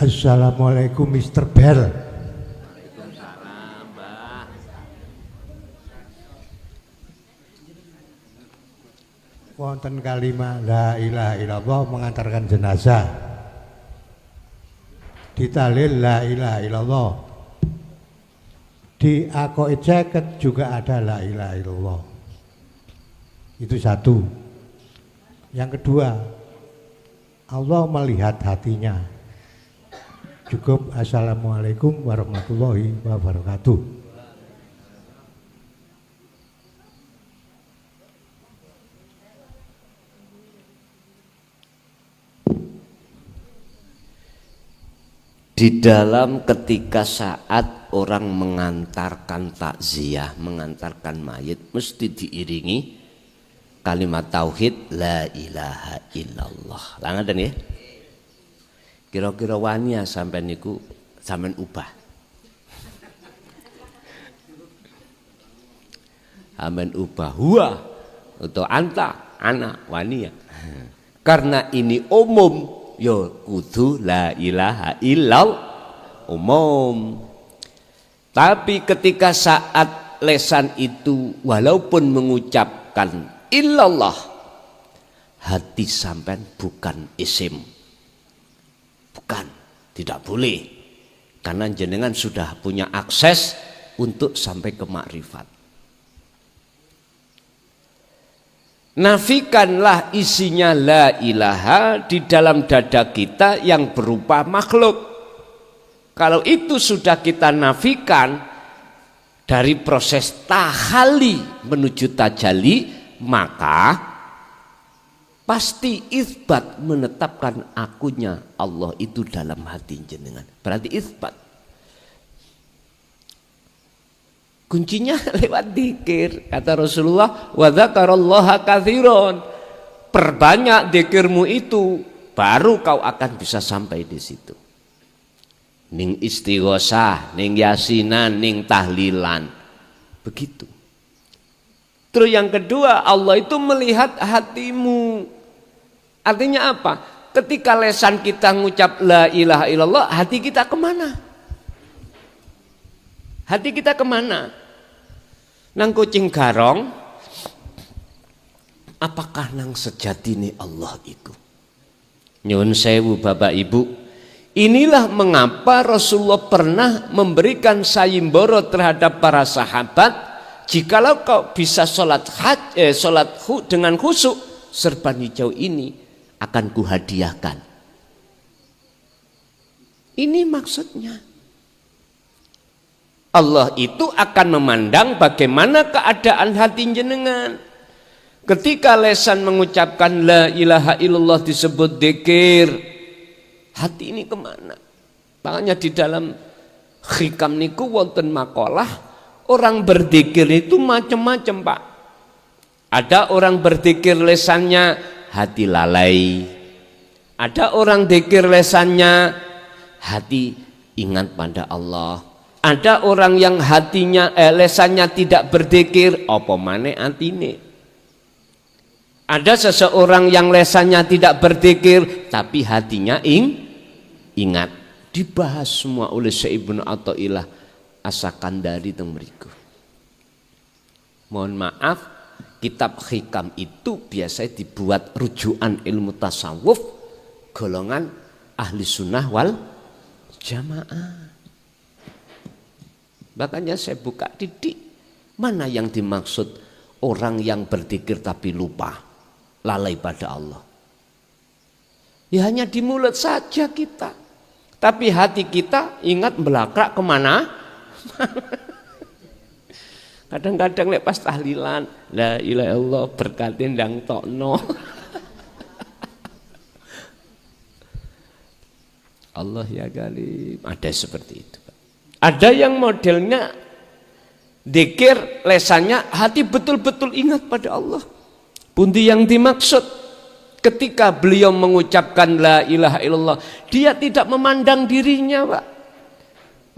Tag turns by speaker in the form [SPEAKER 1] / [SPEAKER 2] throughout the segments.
[SPEAKER 1] Assalamualaikum Mr. Bell.
[SPEAKER 2] Waalaikumsalam, Mbah.
[SPEAKER 1] Wonten kalimat la ilaha illallah mengantarkan jenazah. Ditalil la ilaha illallah. Di aqaid ceket juga ada la ilaha illallah. Itu satu. Yang kedua, Allah melihat hatinya. Cukup assalamualaikum warahmatullahi wabarakatuh.
[SPEAKER 2] Di dalam ketika saat orang mengantarkan takziah, mengantarkan mayit, mesti diiringi kalimat tauhid la ilaha illallah. Langaten ya. Kira-kira wani ya sampean niku sampean ubah. Sampean ubah huwa atau anta, ana, wani ya. Karena ini umum, yo kudu la ilaha illallah umum. Tapi ketika saat lesan itu walaupun mengucapkan illallah, hati sampean bukan isim, bukan, tidak boleh, karena jenengan sudah punya akses untuk sampai ke makrifat. Nafikanlah isinya la ilaha di dalam dada kita yang berupa makhluk. Kalau itu sudah kita nafikan dari proses tahali menuju tajali, maka pasti isbat menetapkan akunya Allah itu dalam hati jenengan. Berarti isbat. Kuncinya lewat dzikir. Kata Rasulullah, wa dzakarallaha katsiran. Perbanyak dzikirmu itu, baru kau akan bisa sampai di situ. Ning istighosah, ning yasinan, ning tahlilan. Begitu. Terus yang kedua, Allah itu melihat hatimu. Artinya apa? Ketika lesan kita ngucap la ilaha illallah, hati kita kemana? Hati kita kemana? Nang kucing garong, apakah nang sejatine Allah itu? Nyun sewu Bapak Ibu, inilah mengapa Rasulullah pernah memberikan sayembara terhadap para sahabat. Jikalau kau bisa sholat dengan khusyuk, serban hijau ini akan kuhadiahkan. Ini maksudnya. Allah itu akan memandang bagaimana keadaan hati jenengan. Ketika lesan mengucapkan la ilaha illallah disebut dzikir, hati ini kemana? Makanya di dalam hikam niku wonten makalah, orang berzikir itu macam-macam Pak. Ada orang berzikir lesannya hati lalai. Ada orang zikir lesannya hati ingat pada Allah. Ada orang yang hatinya lesannya tidak berzikir, apa maneh atine. Ada seseorang yang lesannya tidak berzikir tapi hatinya ingat. Dibahas semua oleh Syekh Ibnu Athaillah As-Sakandari teng mriku. Mohon maaf, kitab hikam itu biasanya dibuat rujukan ilmu tasawuf golongan ahli sunnah wal jamaah. Makanya saya buka didik, mana yang dimaksud orang yang berzikir tapi lupa, lalai pada Allah. Ya hanya di mulut saja kita, tapi hati kita ingat belakrak kemana? Kadang-kadang lek pas tahlilan, la ilaha illallah berkatin ndang tokno. Allah ya Galib, ada seperti itu. Ada yang modelnya dzikir lesannya hati betul-betul ingat pada Allah. Pundi yang dimaksud ketika beliau mengucapkan la ilaha illallah, dia tidak memandang dirinya, Pak.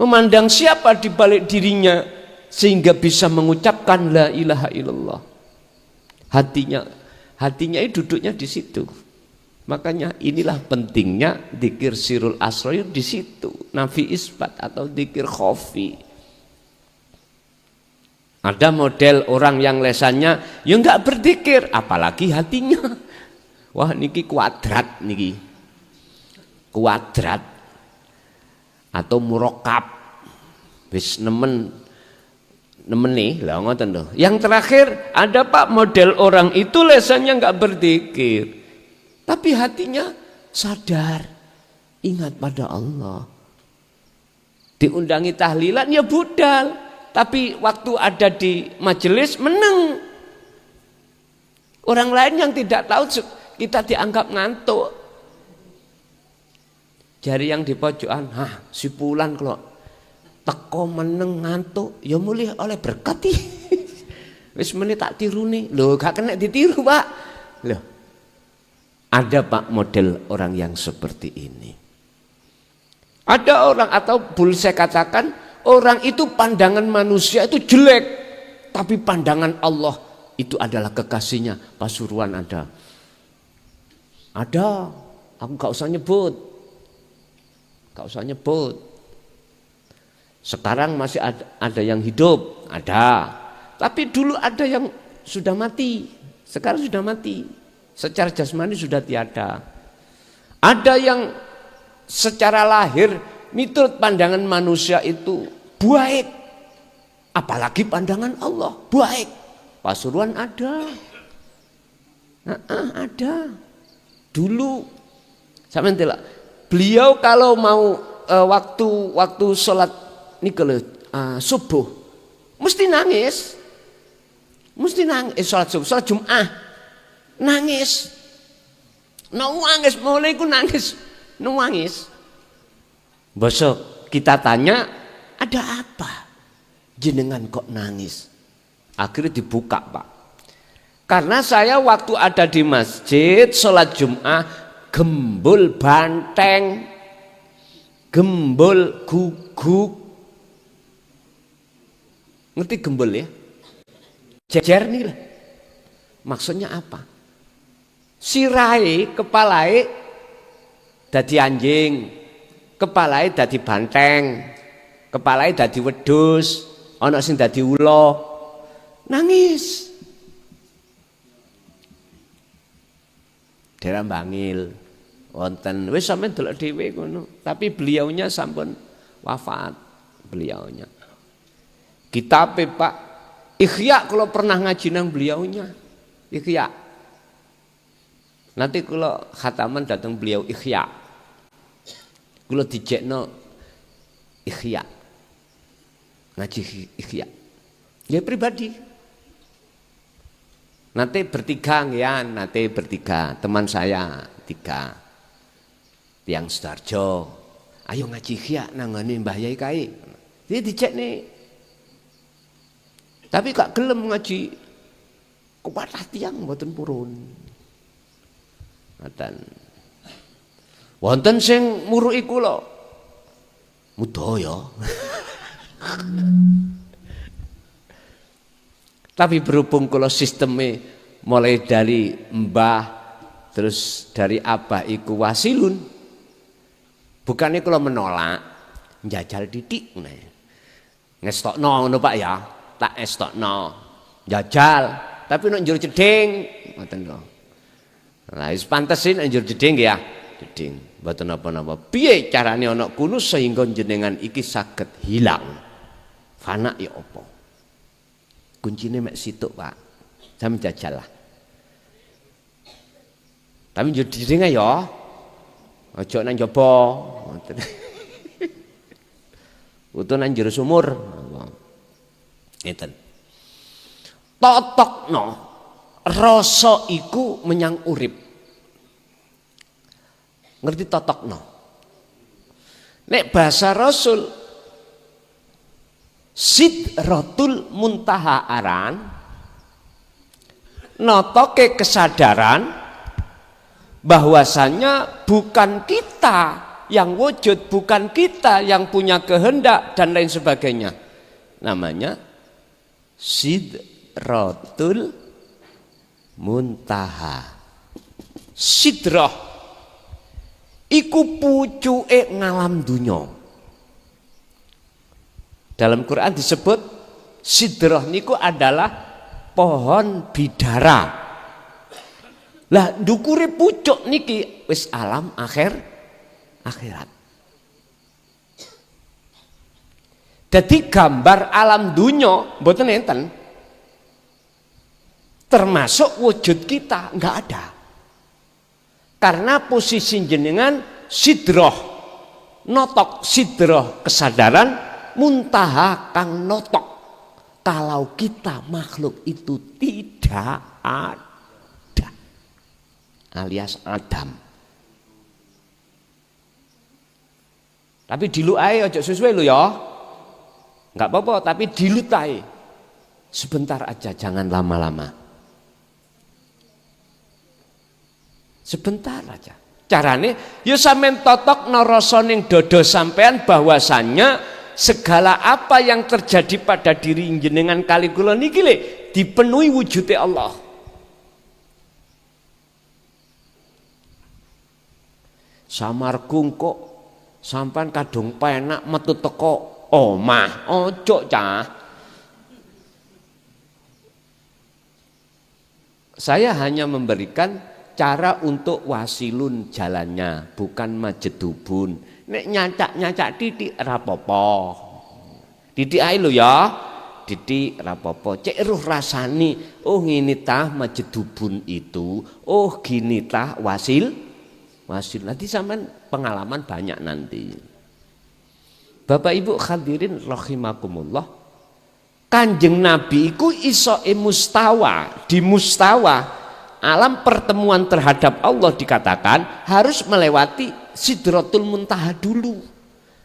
[SPEAKER 2] Memandang siapa di balik dirinya sehingga bisa mengucapkan la ilaha illallah. Hatinya itu duduknya di situ. Makanya inilah pentingnya dzikir sirul asrar di situ, nafi isbat atau dzikir khafi. Ada model orang yang lesannya ya enggak berzikir, apalagi hatinya. Wah niki kuadrat niki. Kuadrat atau murokab. Wis nemen nih lah ngoten lho. Yang terakhir ada Pak model orang itu lesannya enggak berzikir. Tapi hatinya sadar, ingat pada Allah. Diundangi tahlilan ya budal, tapi waktu ada di majelis meneng. Orang lain yang tidak tahu kita dianggap ngantuk. Jari yang di pojokan, si Pulan kalau teko meneng ngantuk, ya mulih oleh berkat. Wis meneh tak tiruni, lho gak kena ditiru Pak. Loh. Ada Pak model orang yang seperti ini. Ada orang atau boleh saya katakan orang itu pandangan manusia itu jelek, tapi pandangan Allah itu adalah kekasihnya. Pasuruan ada, aku gak usah nyebut, Sekarang masih ada yang hidup, ada, tapi dulu ada yang sudah mati, sekarang sudah mati. Secara jasmani sudah tiada. Ada yang secara lahir miturut pandangan manusia itu baik, apalagi pandangan Allah baik. Pasuruan ada, ada. Dulu, sampean delok, beliau kalau mau waktu sholat nikel subuh, mesti nangis, sholat subuh, sholat Jum'ah. Nangis, mulai ku nangis. Besok kita tanya, ada apa? Jenengan kok nangis? Akhirnya dibuka Pak. Karena saya waktu ada di masjid sholat Jum'ah, gembul banteng, gembul guguk. Ngerti gembul ya? Jejer nih lah. Maksudnya apa? Sirai, kepalai dadi anjing, kepalai dadi banteng, kepalai dadi wedhus, ana sing dadi ula. Nangis. Daerah Bangil wonten wis sampeyan delok dhewe ngono, tapi beliaunya sampun wafat beliaunya. Kitab Pak Ikhya kalau pernah ngaji nang beliaunya. Ikhya. Nanti kalau khataman datang beliau Ikhya, kalau dijekno Ikhya, ngaji Ikhya, ya pribadi. Nanti bertiga ya, teman saya 3, Tiang Sudarjo, ayo ngaji Ikhya nangani Mbah Yai Kai, dia dicek nih, tapi gak gelem ngaji, kuatah tiang mboten purun. Wonten sing muruki kula. Mudaya. Tapi berhubung kula sisteme mulai dari mbah terus dari abah iku wasilun. Bukannya kula menolak, njajal didik ngestokno ngono Pak ya. Tak estokno. Njajal, tapi nek njur jeding ngoten lho. Lah wis pantesin anjur jeding ya, jeding. Mboten napa-napa. Piye carane ana kunus sehingga jenengan iki saged hilang? Fana ya apa? Kuncine mek situk, Pak. Sampe jajal lah. Tapi njur jeding ya. Aja nang njaba. Ngoten. Utuh nang njero sumur. Ngeten. Totokno rasa iku menyang urip. Ngerti totokno? Nek bahasa Rasul Sidratul Muntaha aran notoke kesadaran bahwasanya bukan kita yang wujud, bukan kita yang punya kehendak dan lain sebagainya. Namanya Sidratul Muntaha. Sidrah iku pucuke ngalam dunya. Dalam Quran disebut sidrah niku adalah pohon bidara. Lah ndukure pucuk niki wis alam akhirat. Jadi gambar alam dunya mboten enten. Termasuk wujud kita enggak ada. Karena posisi jenengan sidroh notok, sidroh kesadaran, muntaha kang notok. Kalau kita makhluk itu tidak ada, alias Adam. Tapi dilu ae aja sesuai lo ya. Enggak apa-apa, tapi dilut ae. Sebentar aja, jangan lama-lama. Sebentar aja. Carane ya sampean totok narasa ning dodo sampean bahwasannya segala apa yang terjadi pada diri jenengan kali kula niki le dipenuhi wujude Allah. Samargung kok sampean kadung penak metu teko omah, ojo cah. Saya hanya memberikan cara untuk wasilun jalannya, bukan majedubun. Nek nyacak titik rapopo. Titik ae lho ya. Titik rapopo. Cek ruh rasani, oh ngini tah majedubun itu, oh gini tah wasil. Nanti sampean pengalaman banyak nanti. Bapak Ibu hadirin rahimakumullah. Kanjeng Nabi iku isoke mustawa, di mustawa alam pertemuan terhadap Allah dikatakan harus melewati Sidratul Muntaha dulu.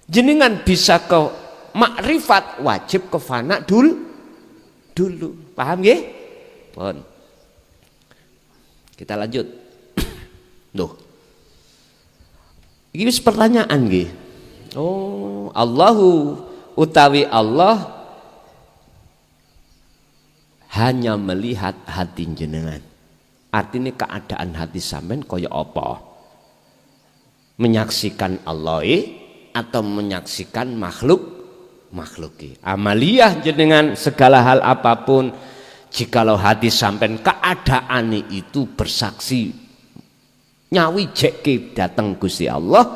[SPEAKER 2] Jenengan bisa ke makrifat wajib ke fana dulu. Paham nggih? Pun. Kita lanjut. Loh. Iki wis pertanyaan nggih. Oh, Allahu utawi Allah hanya melihat hati jenengan. Artinya keadaan hati sampean kaya apa? Menyaksikan Allah atau menyaksikan makhluk? Amaliyah jenengan segala hal apapun, jikalau hati sampean keadaan itu bersaksi nyawi jeki datang Gusti Allah,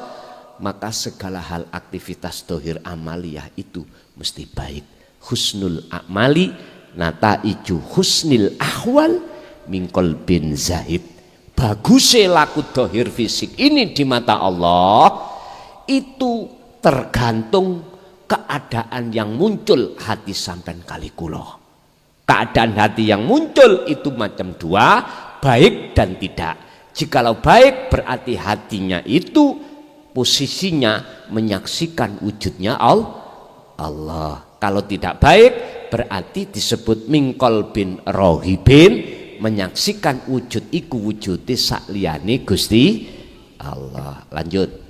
[SPEAKER 2] maka segala hal aktivitas dohir amaliyah itu mesti baik. Husnul amali nataiju husnil ahwal mingkol bin zahid. Bagusnya laku dohir fisik ini di mata Allah itu tergantung keadaan yang muncul hati sampean kali kula. Keadaan hati yang muncul itu macam dua, baik dan tidak. Jikalau baik berarti hatinya itu posisinya menyaksikan wujudnya Allah. Kalau tidak baik berarti disebut mingkol bin rohibin, menyaksikan wujud iku wujude sakliyane Gusti Allah. Lanjut.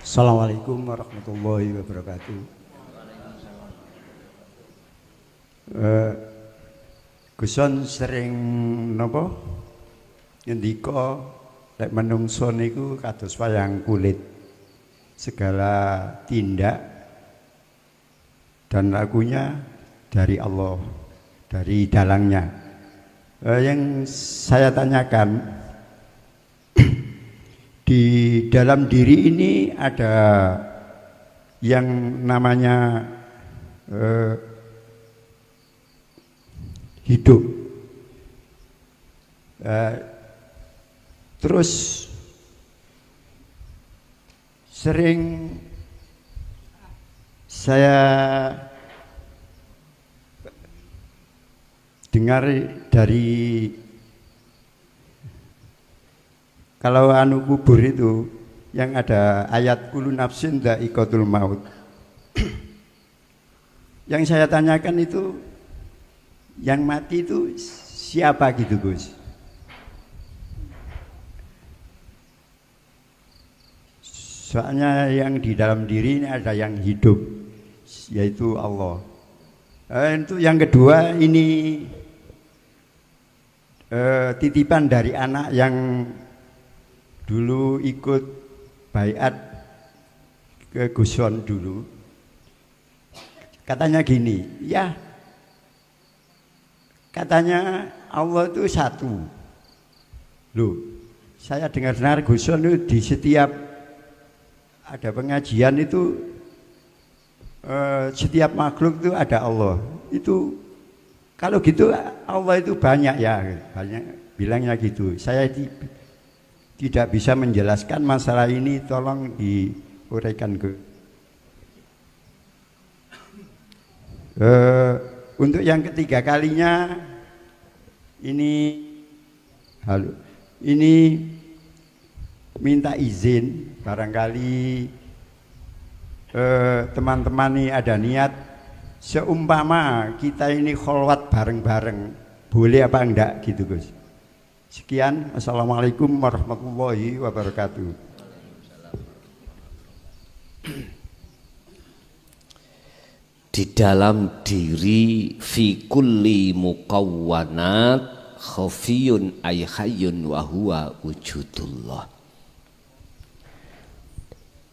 [SPEAKER 1] Assalamualaikum warahmatullahi wabarakatuh. Guson sering napa ngendika lek menungso niku kados wayang kulit, segala tindak dan lakunya dari Allah, dari dalangnya. Yang saya tanyakan, di dalam diri ini ada yang namanya hidup. Terus sering saya dengar dari kalau anu kubur itu yang ada ayat kullu nafsin dha'iqatul maut. Yang saya tanyakan itu yang mati itu siapa gitu Gus? Soalnya yang di dalam diri ini ada yang hidup, yaitu Allah. Itu yang kedua ini titipan dari anak yang dulu ikut baiat ke Guson dulu. Katanya gini, ya katanya Allah itu satu. Loh, saya dengar-dengar Guson itu di setiap ada pengajian itu setiap makhluk itu ada Allah. Itu kalau gitu Allah itu banyak ya, banyak bilangnya gitu. Saya tidak bisa menjelaskan masalah ini, tolong diuraikan ke. Untuk yang ketiga kalinya ini minta izin, barangkali teman-teman ini ada niat seumpama kita ini kholwat bareng-bareng, boleh apa enggak gitu Gus. Sekian, assalamualaikum warahmatullahi wabarakatuh.
[SPEAKER 2] Di dalam diri fi kulli muqawwanat khafiyun ay hayyun wa huwa wujudullah.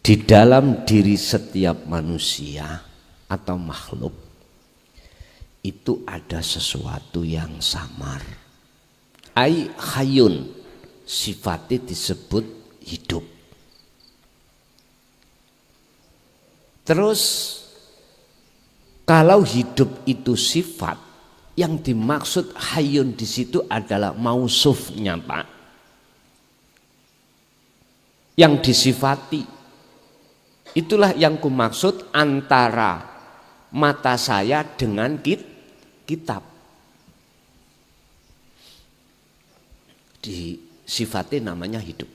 [SPEAKER 2] Di dalam diri setiap manusia atau makhluk itu ada sesuatu yang samar. Ay hayyun, sifatnya disebut hidup. Terus kalau hidup itu sifat, yang dimaksud hayyun di situ adalah mausufnya, Pak. Yang disifati. Itulah yang kumaksud antara mata saya dengan kitab. Sifatnya namanya hidup.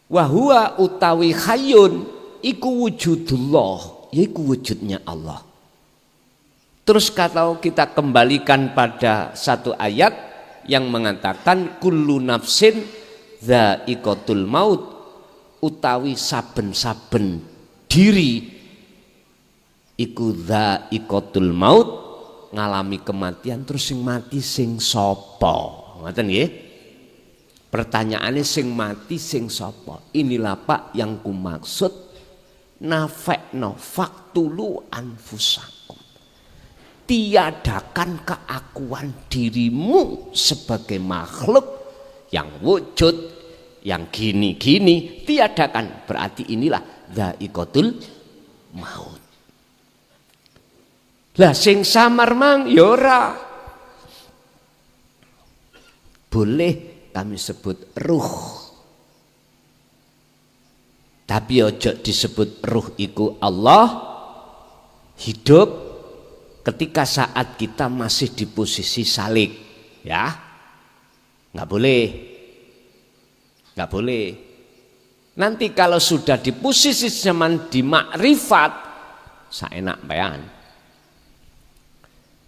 [SPEAKER 2] Wahua utawi hayyun iku wujudullah, yaitu wujudnya Allah. Terus kalau kita kembalikan pada satu ayat yang mengatakan kullu nafsin dha'iqatul maut, utawi saben-saben diri iku dha'iqatul maut, ngalami kematian. Terus sing mati sing sapa? Ngoten nggih. Pertanyaannya sing mati sing sapa? Inilah Pak yang kumaksud nafekno faktulu anfusakum. Tiadakan keakuan dirimu sebagai makhluk yang wujud, yang gini-gini, tiadakan. Berarti inilah dha'iqatul maut. Lah sing samar mang ya ora. Boleh kami sebut ruh. Tapi ojo disebut ruh iku Allah hidup ketika saat kita masih di posisi salik, ya, nggak boleh, nggak boleh. Nanti kalau sudah di posisi zaman di makrifat, saenak bayan.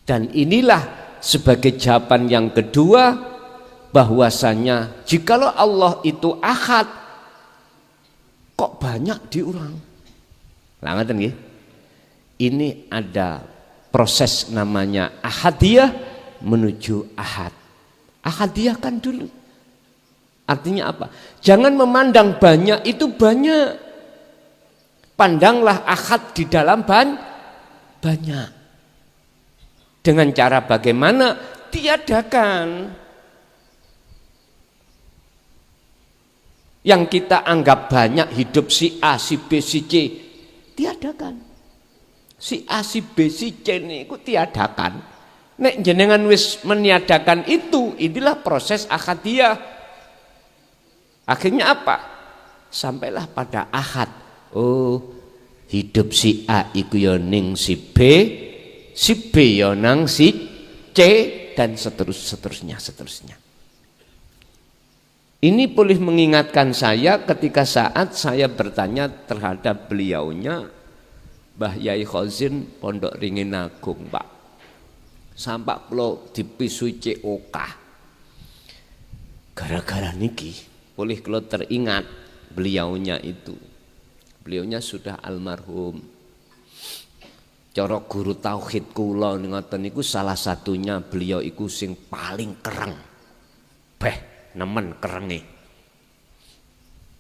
[SPEAKER 2] Dan inilah sebagai jawaban yang kedua, bahwasanya jikalau Allah itu ahad, kok banyak diulang? Langaten nggih. Ini ada proses namanya ahadiyah menuju ahad. Ahadiyah kan dulu. Artinya apa? Jangan memandang banyak itu banyak. Pandanglah ahad di dalam banyak. Dengan cara bagaimana? Tiadakan. Yang kita anggap banyak hidup si A, si B, si C, tiadakan. Si A, si B, si C ini ku tiadakan. Nek jenengan wis meniadakan itu, inilah proses ahadiyah. Akhirnya apa? Sampailah pada ahad. Oh, hidup si A iku yo ning si B yo nang si C, dan seterusnya. Ini boleh mengingatkan saya ketika saat saya bertanya terhadap beliaunya Mbah Yai Khozin Pondok Ringin Agung, Pak. Sampai kula dipisui COK. Gara-gara niki, boleh kalau teringat beliaunya itu. Beliaunya sudah almarhum. Cara guru tauhid kula ngoten niku salah satunya beliau iku sing paling kereng. Beh, nemen kerenge.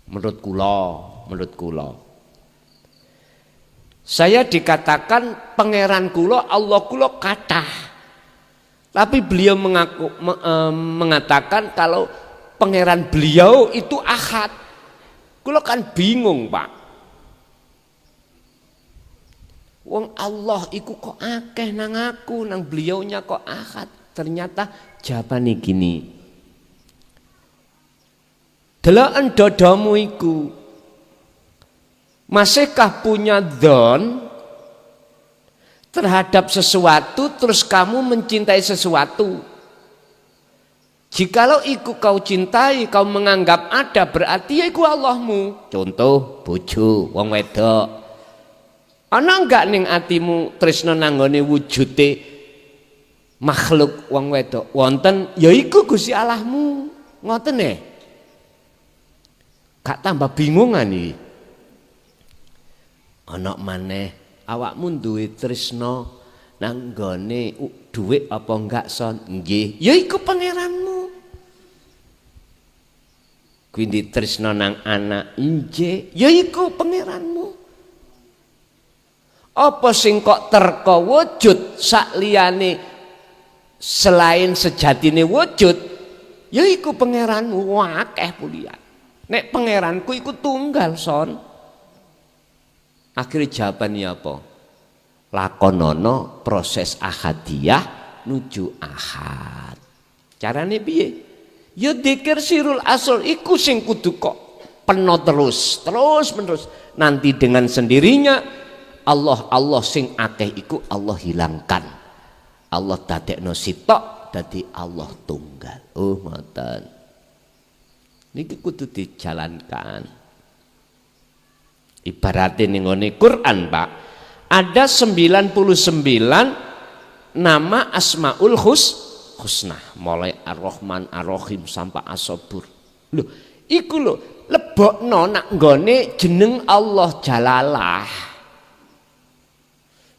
[SPEAKER 2] Menurut kula. Saya dikatakan pangeran kula, Allah kula kathah. Tapi beliau mengatakan kalau pangeran beliau itu ahad. Kula kan bingung, Pak. Wong Allah iku kok akeh nang aku, nang beliaunya kok ahad. Ternyata jawabane gini. Deloken dodomu iku masihkah punya dzon terhadap sesuatu terus kamu mencintai sesuatu? Jikalau iku kau cintai, kau menganggap ada, berarti ya iku Allahmu. Contoh bojo wong wedok. Ana enggak ning atimu tresna nanggone wujude makhluk wong wedok? Wonten, ya iku Gusti Allahmu. Ngoten nggih. Gak tambah bingungan iki. Ana maneh awakmu duwe tresna nanggone dhuwit apa enggak son? Nggih, ya iku pangeranmu. Kuwi ditresna nang anak, nggih, ya iku pangeranmu. Apa sing kok terka wujud sak liyane selain sejatine wujud, ya iku pangeranmu. Akeh pulian. Nek pangeranku iku tunggal son. Akhirnya jawabannya apa? Lakonono proses ahadiyah nuju ahad. Carane piye? Ya dzikir sirul asal iku sing kudu kok peno terus menerus. Nanti dengan sendirinya Allah sing akeh iku Allah hilangkan. Allah dadekno sitok dadi Allah tunggal. Oh ngoten. Niki kudu dijalankan. Ibaratnya ning ngene Quran, Pak. Ada 99 nama Asmaul Husna, mulai Ar-Rahman, Ar-Rahim sampai As-Sabur. Lho, iku lho lebokno nak nggone jeneng Allah Jalalah.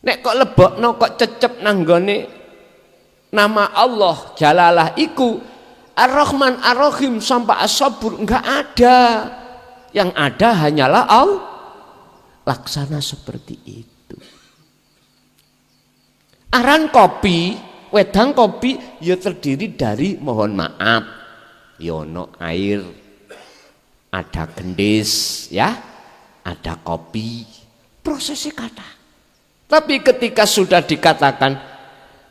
[SPEAKER 2] Nek kok lebokno kok cecep nang nggone nama Allah Jalalah iku Ar-Rahman, Ar-Rahim sampai As-Sabur enggak ada. Yang ada hanyalah Allah. Laksana seperti itu. Aran kopi, wedang kopi ya terdiri dari mohon maaf, yono air, ada gendis, ya, ada kopi, prosesnya kata. Tapi ketika sudah dikatakan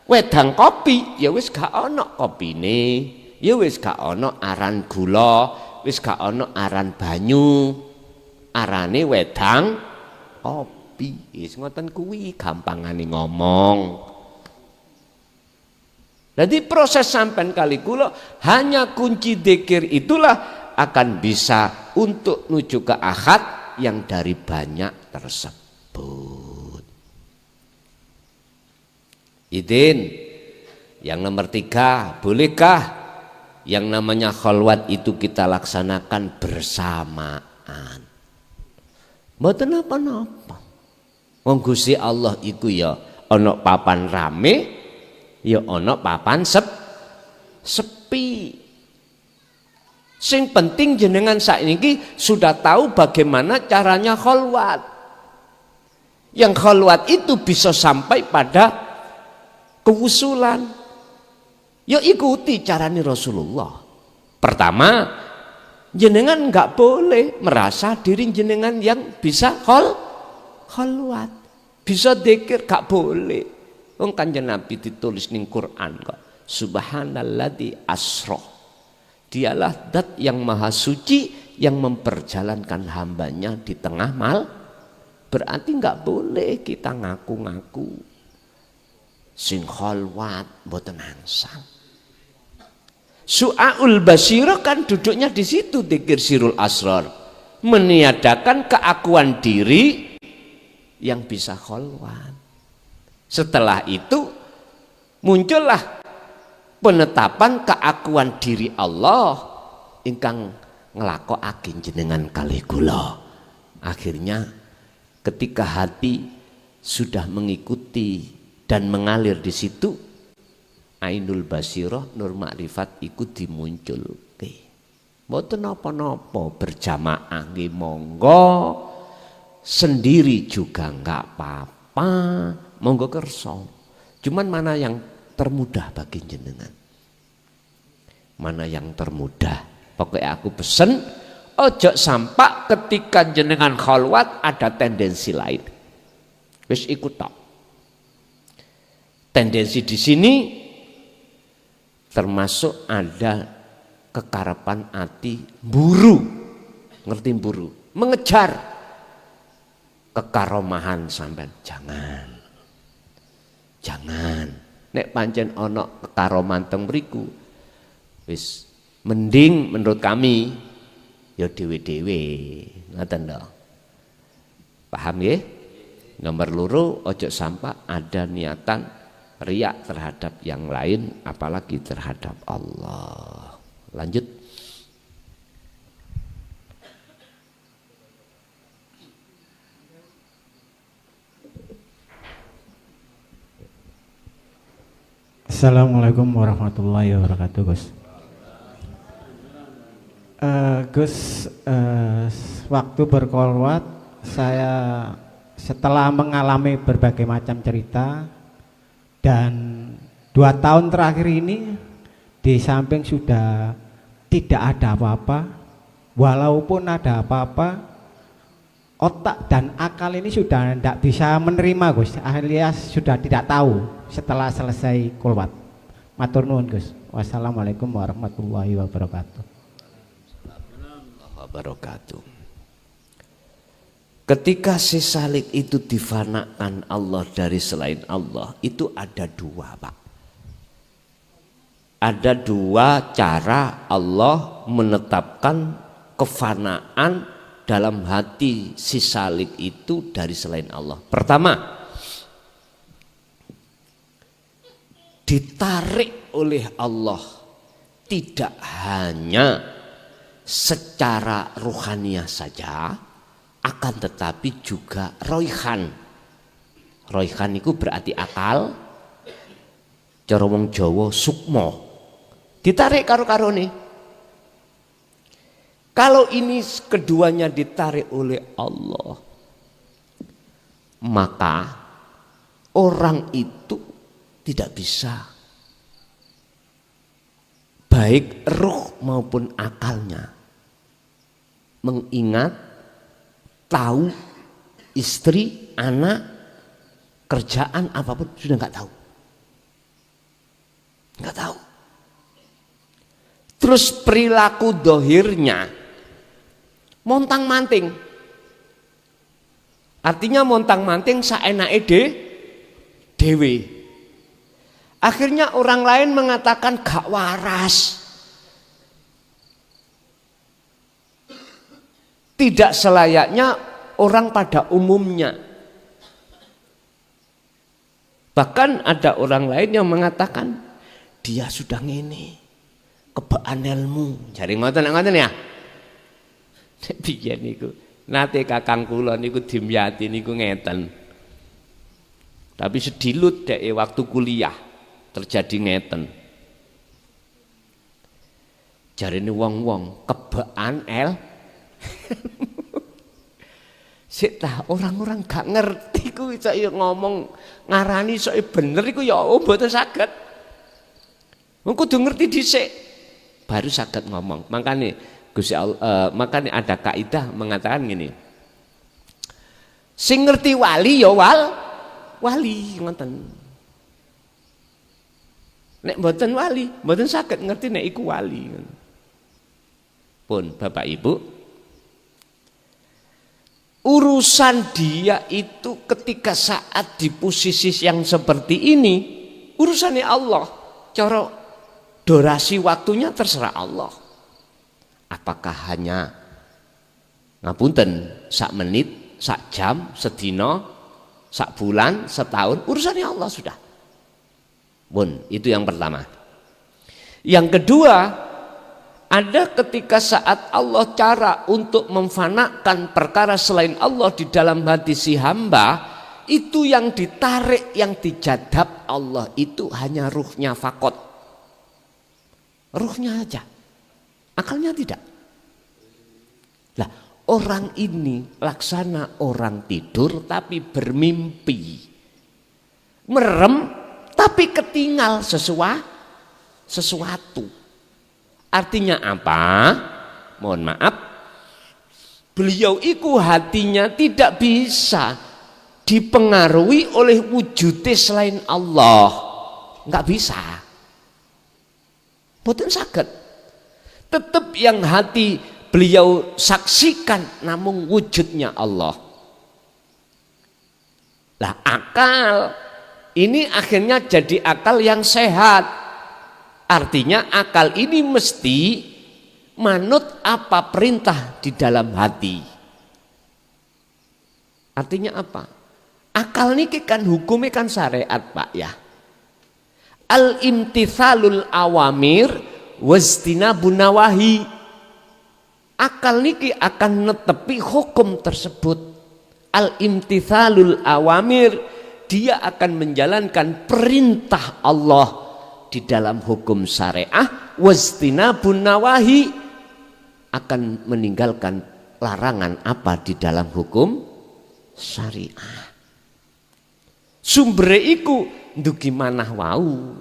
[SPEAKER 2] wedang kopi, ya wis gak ono kopine, ya wis gak ono aran gula, wis gak ono aran banyu, arane wedang kopi. Wis ngoten kuwi gampangane ngomong. Jadi proses sampean kali kula hanya kunci dzikir itulah akan bisa untuk menuju ke ahad yang dari banyak tersebut. Idin, yang nomor 3, bolehkah yang namanya khalwat itu kita laksanakan bersamaan? Mboten napa-napa. Wong Gusti Allah iku ya ana papan rame, ya ana papan sepi. Sing penting jenengan saiki sudah tahu bagaimana caranya khalwat. Yang khalwat itu bisa sampai pada kewusulan. Ya ikuti caranya Rasulullah. Pertama, jenengan enggak boleh merasa diri jenengan yang bisa khalwat, bisa dzikir, gak boleh. Wong Kanjeng Nabi ditulis ning Quran kok. Subhanalladzi asra. Dialah zat yang maha suci yang memperjalankan hambanya di tengah Berarti enggak boleh kita ngaku-ngaku sing khalwat mboten angsal. Su'aul Basyirah kan duduknya di situ dzikir sirul asrar, meniadakan keakuan diri yang bisa khalwat. Setelah itu muncullah penetapan keakuan diri Allah ingkang nglakokaken jenengan kalih kula. Akhirnya ketika hati sudah mengikuti dan mengalir di situ, ainul basirah nur makrifat iku dimunculke. Mboten napa-napa, berjamaah nggih monggo, sendiri juga enggak apa-apa, monggo kersa. Cuman mana yang termudah bagi jenengan? Mana yang termudah? Pokoknya aku pesen, ojo sampai ketika jenengan khalwat ada tendensi lain. Wis ikut tok. Tendensi di sini termasuk ada kekarapan hati buru, ngerti buru, mengejar kekaromahan sampean. Jangan. Nek pancen ono kekaroman teng mriku, wis mending menurut kami ya dewe-dewe, ngoten lho. Paham ya? Nomor loro, ojo sampai ada niatan riak terhadap yang lain, apalagi terhadap Allah. Lanjut.
[SPEAKER 3] Assalamualaikum warahmatullahi wabarakatuh, Gus. Gus, waktu berkholwat saya setelah mengalami berbagai macam cerita, dan 2 tahun terakhir ini di samping sudah tidak ada apa-apa, walaupun ada apa-apa, otak dan akal ini sudah tidak bisa menerima, Gus, alias sudah tidak tahu setelah selesai kholwat. Matur nuwun, Gus. Wassalamualaikum warahmatullahi wabarakatuh.
[SPEAKER 2] Ketika si salik itu difanakan Allah dari selain Allah, itu ada 2, Pak. Ada 2 cara Allah menetapkan kefanaan dalam hati si salik itu dari selain Allah. Pertama, ditarik oleh Allah tidak hanya secara ruhaniyah saja, akan tetapi juga roihan. Roihan itu berarti akal, cara wong Jawa sukma. Ditarik karo-karo nih. Kalau ini keduanya ditarik oleh Allah, maka orang itu tidak bisa, baik ruh maupun akalnya, mengingat, tahu istri, anak, kerjaan apapun sudah nggak tahu. Terus perilaku dohirnya montang-manting. Artinya montang-manting saenake dewe. Akhirnya orang lain mengatakan gak waras. Tidak selayaknya orang pada umumnya. Bahkan ada orang lain yang mengatakan dia sudah ngene, kebaan ilmu. Jare ngoten ya. Piye niku? Nate kakang kula niku dimyati niku ngeten. Tapi sedilut dek waktu kuliah terjadi ngeten. Jarene wong-wong kebaan sik tah orang-orang gak ngerti ku iso ngomong ngarani iso bener iku ya mboten saged. Wong kudu ngerti dhisik baru saged ngomong. Makane Gusti Allah, makane ada kaidah mengatakan gini. Sing ngerti wali ya wali ngoten. Nek mboten wali, mboten saged ngerti nek iku wali. Pun Bapak Ibu, urusan dia itu ketika saat di posisi yang seperti ini, urusannya Allah. Cara durasi waktunya terserah Allah. Apakah hanya ngapunten sak menit, sak jam, sedina, sak bulan, setahun, urusannya Allah sudah. Itu yang pertama. Yang kedua, ada ketika saat Allah cara untuk memfanakan perkara selain Allah di dalam hati si hamba, itu yang ditarik, yang dijadab Allah itu hanya ruhnya fakot. Ruhnya aja, akalnya tidak. Lah, orang ini laksana orang tidur tapi bermimpi, merem tapi ketinggal sesuatu. Artinya apa? Mohon maaf, beliau itu hatinya tidak bisa dipengaruhi oleh wujudnya selain Allah, nggak bisa. Boten saged. Tetap yang hati beliau saksikan namun wujudnya Allah. Lah, akal ini akhirnya jadi akal yang sehat. Artinya akal ini mesti manut apa perintah di dalam hati. Artinya apa? Akal ini kan hukumnya kan syariat, Pak, ya. Al-imtithalul awamir wajtinabun nawahi. Akal niki akan netepi hukum tersebut. Al-imtithalul awamir, dia akan menjalankan perintah Allah di dalam hukum syariah. Wajtinabun nawahi, akan meninggalkan larangan apa di dalam hukum syariah. Sumbere iku ndugi manah wau.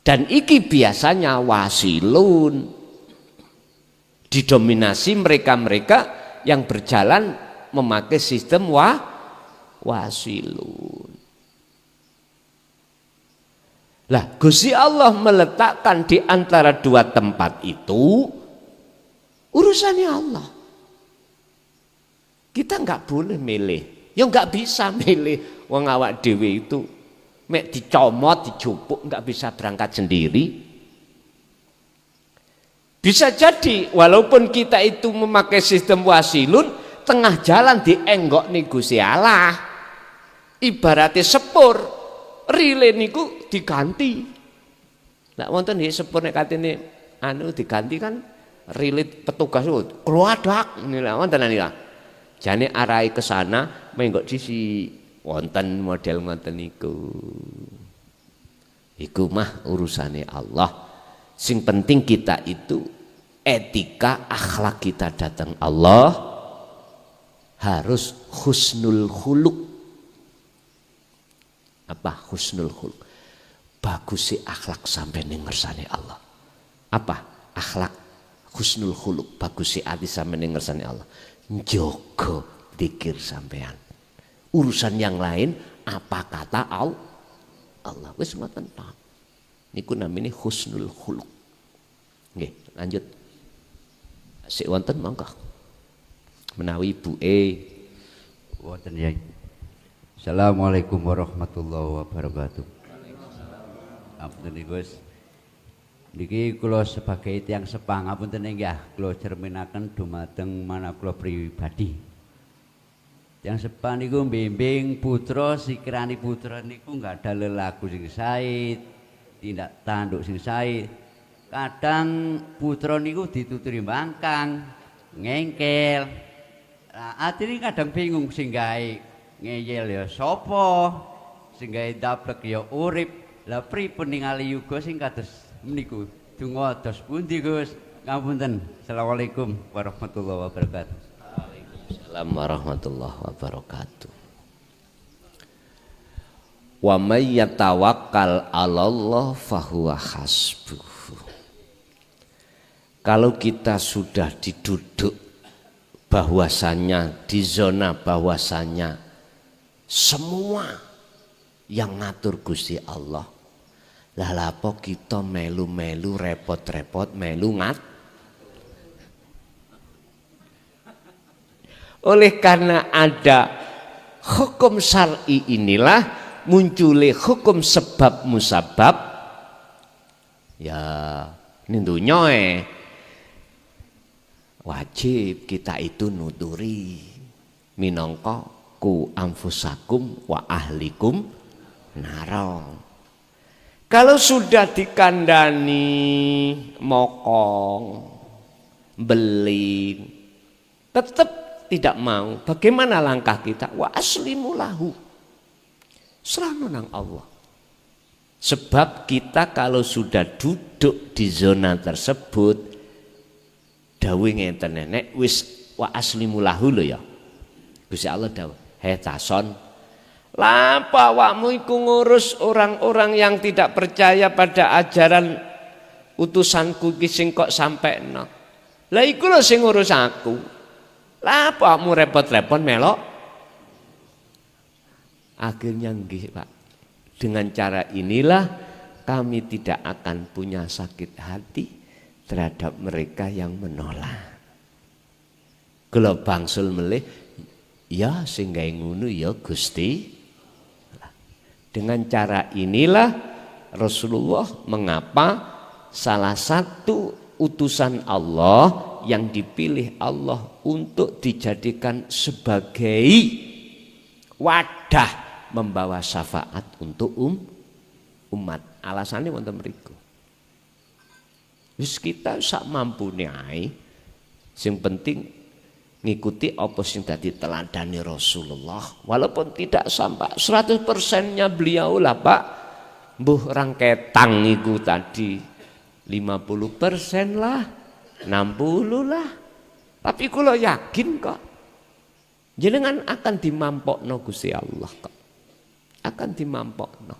[SPEAKER 2] Dan iki biasanya wasilun, didominasi mereka-mereka yang berjalan memakai sistem wasilun. Lah, Gusti Allah meletakkan di antara dua tempat itu urusannya Allah. Kita nggak boleh milih. Ya nggak bisa milih, wong awak dhewe itu mek dicomot, dicupuk, nggak bisa berangkat sendiri. Bisa jadi walaupun kita itu memakai sistem wasilun, tengah jalan dienggok nih Gusti Allah. Ibaratnya sepur, rile niku diganti. Lah wonten nggih sepur nek katene anu diganti kan rile petugas itu kluwadak nilah wonten nilah. Jane arahi ke sana menggok sisi wonten model ngoten niku. Iku mah urusane Allah. Sing penting kita itu etika akhlak kita datang Allah harus husnul khuluq. Apa husnul khuluq? Bagusi akhlak sampai ning ngersane Allah. Apa akhlak husnul khuluq? Bagusi ati sampai ning ngersane Allah. Njogo dzikir sampean. Urusan yang lain apa kata Allah. Wis ngoten tok. Niku namine husnul khuluq. Nggih, lanjut. Sik wonten monggo. Menawi ibuke
[SPEAKER 1] wonten ya. Assalamualaikum warahmatullahi wabarakatuh. Ampun Gus. Niki kula sebagai tiyang sepah ngapunten nggih, kula cerminaken dumateng manah kula pribadi. Tiyang sepah niku mbimbing putra, sikirani putra niku nggak ada lelaku sing sae, tindak tanduk sing sae. Kadang putra niku dituturi bangkang, ngengkel. Lah atine kadang bingung sing gawe ngeyel ya sapa, sing gawe daplek ya urip. Lah pripun ningali yuga sing kados meniku donga dos pundi Gus? Ngapunten. Assalamualaikum warahmatullahi wabarakatuh.
[SPEAKER 2] Waalaikumsalam warahmatullahi wabarakatuh. Wa may yatawakkal 'alallah fahuwa hasbuh. Kalau kita sudah diduduk bahwasannya di zona bahwasannya semua yang ngatur Gusti Allah, lah lapo kita melu-melu repot-repot melu ngat. Oleh karena ada hukum syar'i inilah munculnya hukum sebab musabab. Ya nindunya wajib kita itu nuturi minangka ku anfusakum wa ahlikum narong. Kalau sudah dikandani mokong, beling, tetap tidak mau. Bagaimana langkah kita? Wa aslimu lahu. Serahno nang Allah. Sebab kita kalau sudah duduk di zona tersebut, dawuh ngeten nek wis wa aslimu lahu lho ya. Gusti Allah dawuh, "Hei tason, lapa awakmu iku ngurus orang-orang yang tidak percaya pada ajaran utusanku iki sing kok sampekno. Lah iku lho sing ngurus aku. Lapa awakmu repot-repot melok?" Akhirnya nggih, Pak. Dengan cara inilah kami tidak akan punya sakit hati terhadap mereka yang menolak. Kalau bangsul melih, ya sing gawe ngono ya Gusti. Dengan cara inilah Rasulullah mengapa salah satu utusan Allah yang dipilih Allah untuk dijadikan sebagai wadah membawa syafaat untuk umat. Alasannya wonten mriku. Wis kita sak mampune ae. Sing penting ngikuti apa sing dadi teladane Rasulullah. Walaupun tidak sampai 100%-nya beliau lah, Pak. Mbuh rangketang iku tadi 50% lah, 60 lah. Tapi kula yakin kok jenengan akan dimampokno Gusti Allah kok. Akan dimampokno.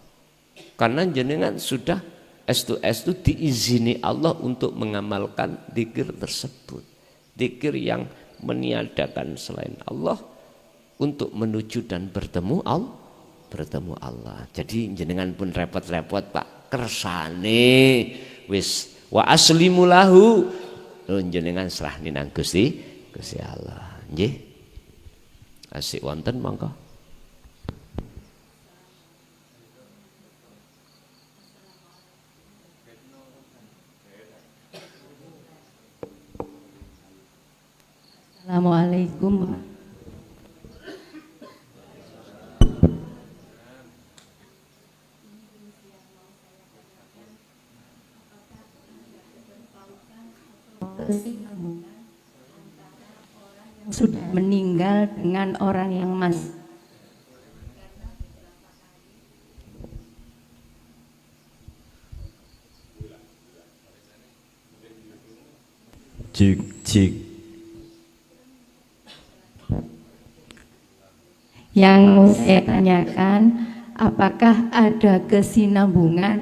[SPEAKER 2] Karena jenengan sudah estu diizini Allah untuk mengamalkan dzikir tersebut. Dzikir yang meniadakan selain Allah untuk menuju dan bertemu Allah. Jadi jenengan pun repot-repot, Pak. Kersane wis wa aslimu lahu. Jenengan serahni nang Gusti Allah. Nggih. Asik wonten monggo.
[SPEAKER 4] Assalamualaikum. Sudah meninggal dengan orang yang masih
[SPEAKER 1] Cik.
[SPEAKER 4] Yang saya tanyakan, apakah ada kesinambungan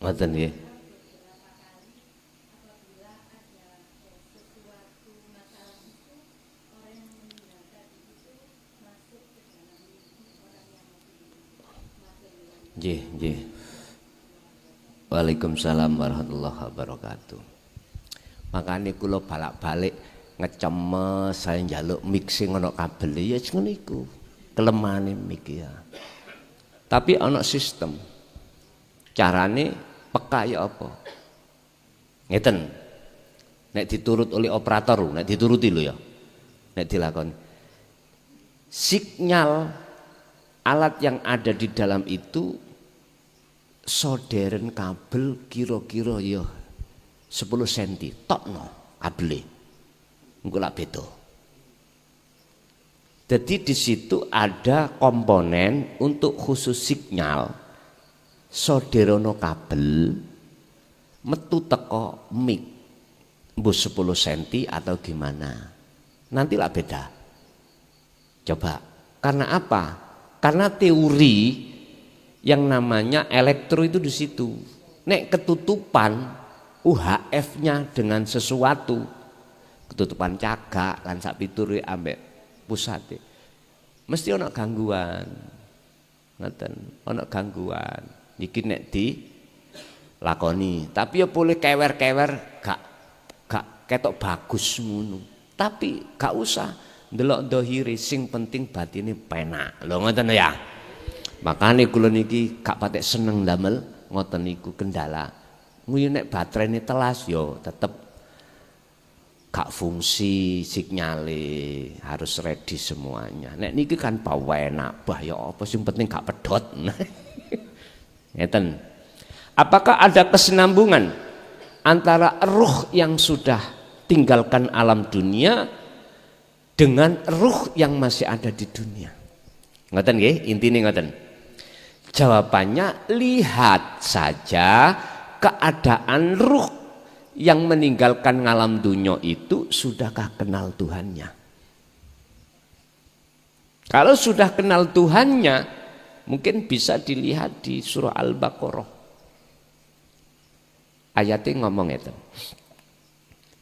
[SPEAKER 2] Ngoten nggih. Nggih. Waalaikumsalam warahmatullahi wabarakatuh. Makanya kula balak-balik ngecemes saya njaluk mixing ana kabel ya ngono iku. Kelemahane mik ya. Tapi ana sistem. Carane peka ya apa? Ngeten. Nek diturut oleh operator, nek dituruti lho ya. Nek dilakoni. Sinyal alat yang ada di dalam itu soderen kabel kira-kira ya 10 cm tokno kabele. Engko lak beda. Jadi di situ ada komponen untuk khusus sinyal soderono kabel metu teko mic mbuh 10 cm atau gimana. Nanti lah beda. Coba. Karena apa? Karena teori yang namanya elektro itu di situ. Nek ketutupan UHF-nya dengan sesuatu, ketutupan cagak lan sak pituri ambek pusate. Mesti ana gangguan. Ngoten, ana gangguan. Iki nek di lakoni, tapi ya boleh kewer-kewer gak ketok bagus ngono. Tapi gak usah ndelok dohire, sing penting batine penak. Lho ngoten ya. Makane kula niki gak patek seneng damel ngoten niku kendala. Nguyu nek baterainya telas yo tetep gak fungsi sinyale, harus ready semuanya. Nek niki kan pawenak bah ya apa sing penting gak pedot. Ngeten. Apakah ada kesinambungan antara ruh yang sudah tinggalkan alam dunia dengan ruh yang masih ada di dunia? Ngoten nggih, intine ngoten. Jawabannya lihat saja keadaan ruh yang meninggalkan alam dunia itu sudahkah kenal Tuhannya. Kalau sudah kenal Tuhannya, mungkin bisa dilihat di surah Al-Baqarah. Ayatnya ngomong itu.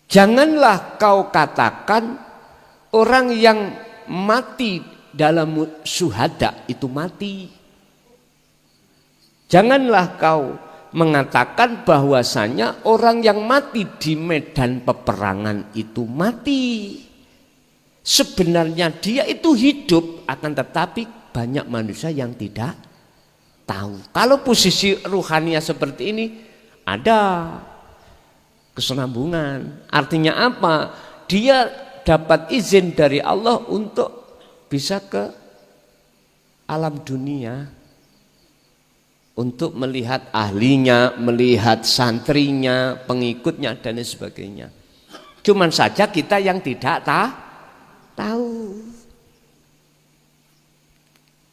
[SPEAKER 2] Janganlah kau katakan orang yang mati dalam syuhada itu mati. Janganlah kau mengatakan bahwasanya orang yang mati di medan peperangan itu mati. Sebenarnya dia itu hidup, akan tetapi banyak manusia yang tidak tahu. Kalau posisi ruhania seperti ini, ada kesenambungan. Artinya apa? Dia dapat izin dari Allah untuk bisa ke alam dunia, untuk melihat ahlinya, melihat santrinya, pengikutnya dan sebagainya. Cuman saja kita yang tidak tahu.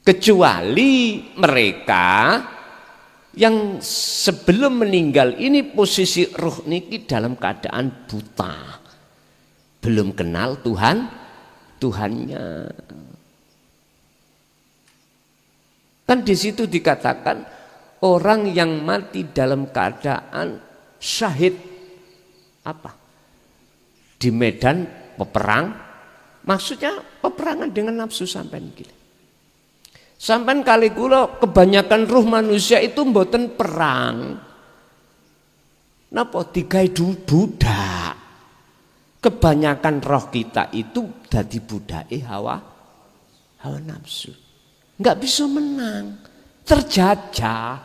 [SPEAKER 2] Kecuali mereka yang sebelum meninggal ini posisi ruh niki dalam keadaan buta, belum kenal Tuhannya. Kan di situ dikatakan orang yang mati dalam keadaan syahid apa? Di medan peperang, maksudnya peperangan dengan nafsu sampean iki. Sampai kali kula kebanyakan ruh manusia itu mboten perang. Napa digawe budak? Kebanyakan roh kita itu dadi budake hawa nafsu. Enggak bisa menang, terjajah.